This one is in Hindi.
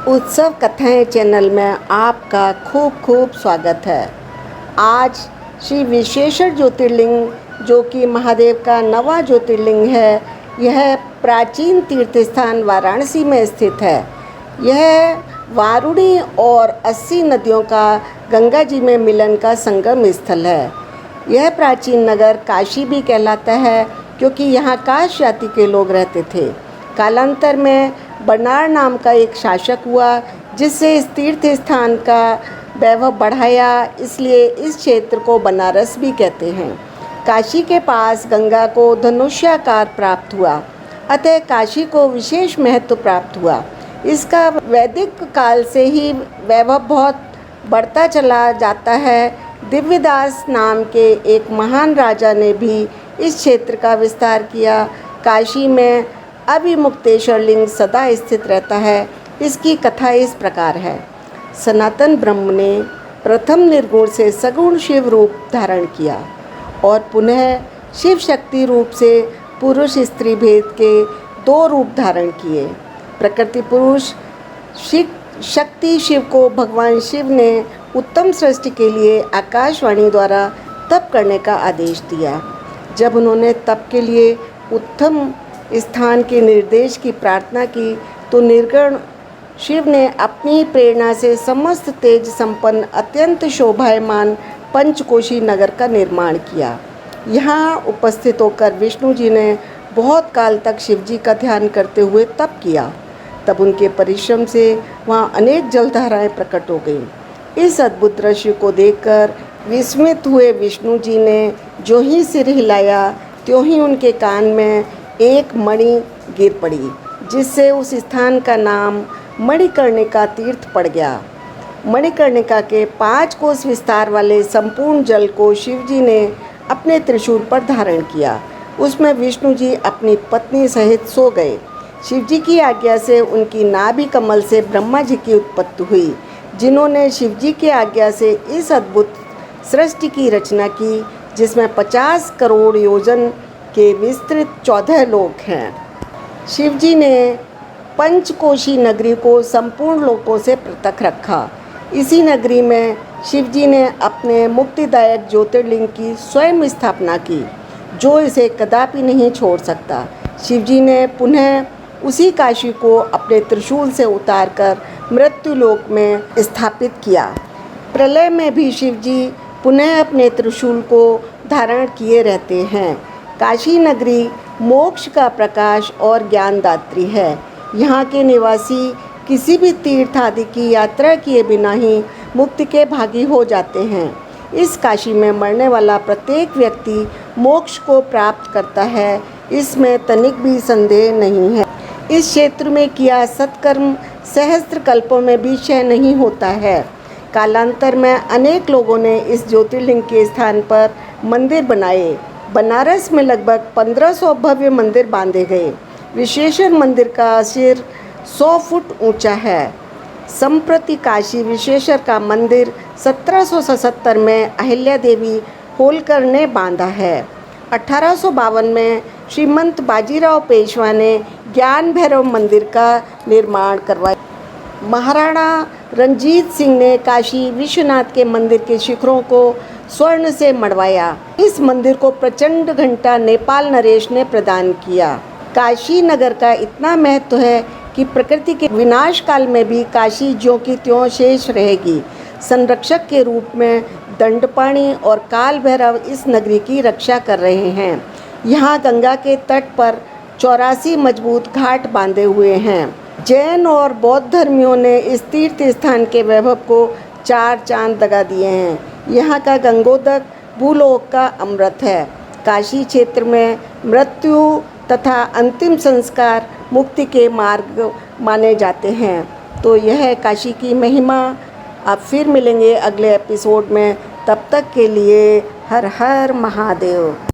उत्सव कथाएं चैनल में आपका खूब खूब स्वागत है। आज श्री विश्वेश्वर ज्योतिर्लिंग जो कि महादेव का नवा ज्योतिर्लिंग है, यह प्राचीन तीर्थ स्थान वाराणसी में स्थित है। यह वारुणी और 80 नदियों का गंगा जी में मिलन का संगम स्थल है। यह प्राचीन नगर काशी भी कहलाता है क्योंकि यहाँ काश जाति के लोग रहते थे। कालांतर में बनार नाम का एक शासक हुआ जिससे इस तीर्थ स्थान का वैभव बढ़ाया, इसलिए इस क्षेत्र को बनारस भी कहते हैं। काशी के पास गंगा को धनुष्याकार प्राप्त हुआ, अतः काशी को विशेष महत्व प्राप्त हुआ। इसका वैदिक काल से ही वैभव बहुत बढ़ता चला जाता है। दिव्यदास नाम के एक महान राजा ने भी इस क्षेत्र का विस्तार किया। काशी में अभिमुक्तेश्वर लिंग सदा स्थित रहता है। इसकी कथा इस प्रकार है। सनातन ब्रह्म ने प्रथम निर्गुण से सगुण शिव रूप धारण किया और पुनः शिव शक्ति रूप से पुरुष स्त्री भेद के दो रूप धारण किए। प्रकृति पुरुष शक्ति शिव को भगवान शिव ने उत्तम सृष्टि के लिए आकाशवाणी द्वारा तप करने का आदेश दिया। जब उन्होंने तप के लिए उत्तम स्थान के निर्देश की प्रार्थना की तो निर्गुण शिव ने अपनी प्रेरणा से समस्त तेज संपन्न अत्यंत शोभायमान पंचकोशी नगर का निर्माण किया। यहाँ उपस्थित होकर विष्णु जी ने बहुत काल तक शिव जी का ध्यान करते हुए तप किया। तब उनके परिश्रम से वहाँ अनेक जलधाराएं प्रकट हो गईं। इस अद्भुत दृश्य को देखकर विस्मित हुए विष्णु जी ने जो ही सिर हिलाया त्यों ही उनके कान में एक मणि गिर पड़ी, जिससे उस स्थान का नाम मणिकर्णिका तीर्थ पड़ गया। मणिकर्णिका के 5 कोस विस्तार वाले संपूर्ण जल को शिवजी ने अपने त्रिशूल पर धारण किया। उसमें विष्णु जी अपनी पत्नी सहित सो गए। शिवजी की आज्ञा से उनकी नाभि कमल से ब्रह्मा जी की उत्पत्ति हुई, जिन्होंने शिवजी की आज्ञा से इस अद्भुत सृष्टि की रचना की, जिसमें 50 करोड़ योजन के विस्तृत 14 लोक हैं। शिवजी ने पंचकोशी नगरी को संपूर्ण लोकों से पृथक रखा। इसी नगरी में शिवजी ने अपने मुक्तिदायक ज्योतिर्लिंग की स्वयं स्थापना की, जो इसे कदापि नहीं छोड़ सकता। शिवजी ने पुनः उसी काशी को अपने त्रिशूल से उतारकर मृत्युलोक में स्थापित किया। प्रलय में भी शिवजी पुनः अपने त्रिशूल को धारण किए रहते हैं। काशी नगरी मोक्ष का प्रकाश और ज्ञानदात्री है। यहाँ के निवासी किसी भी तीर्थ आदि की यात्रा किए बिना ही मुक्ति के भागी हो जाते हैं। इस काशी में मरने वाला प्रत्येक व्यक्ति मोक्ष को प्राप्त करता है, इसमें तनिक भी संदेह नहीं है। इस क्षेत्र में किया सत्कर्म सहस्त्र कल्पों में भी क्षय नहीं होता है। कालांतर में अनेक लोगों ने इस ज्योतिर्लिंग के स्थान पर मंदिर बनाए। बनारस में लगभग 1500 भव्य मंदिर बांधे गए। विश्वेश्वर मंदिर का सिर 100 फुट ऊंचा है। संप्रति काशी विश्वेश्वर का मंदिर 1777 में अहिल्या देवी होलकर ने बांधा है। 1852 में श्रीमंत बाजीराव पेशवा ने ज्ञान भैरव मंदिर का निर्माण करवाया। महाराणा रणजीत सिंह ने काशी विश्वनाथ के मंदिर के शिखरों को स्वर्ण से मढ़वाया। इस मंदिर को प्रचंड घंटा नेपाल नरेश ने प्रदान किया। काशी नगर का इतना महत्व है कि प्रकृति के विनाश काल में भी काशी ज्यों की त्यों शेष रहेगी। संरक्षक के रूप में दंडपाणी और काल भैरव इस नगरी की रक्षा कर रहे हैं। यहाँ गंगा के तट पर 84 मजबूत घाट बांधे हुए हैं। जैन और बौद्ध धर्मियों ने इस तीर्थ स्थान के वैभव को 4 चांद लगा दिए हैं। यहाँ का गंगोदक भूलोक का अमृत है। काशी क्षेत्र में मृत्यु तथा अंतिम संस्कार मुक्ति के मार्ग माने जाते हैं। तो यह है काशी की महिमा। आप फिर मिलेंगे अगले एपिसोड में। तब तक के लिए हर हर महादेव।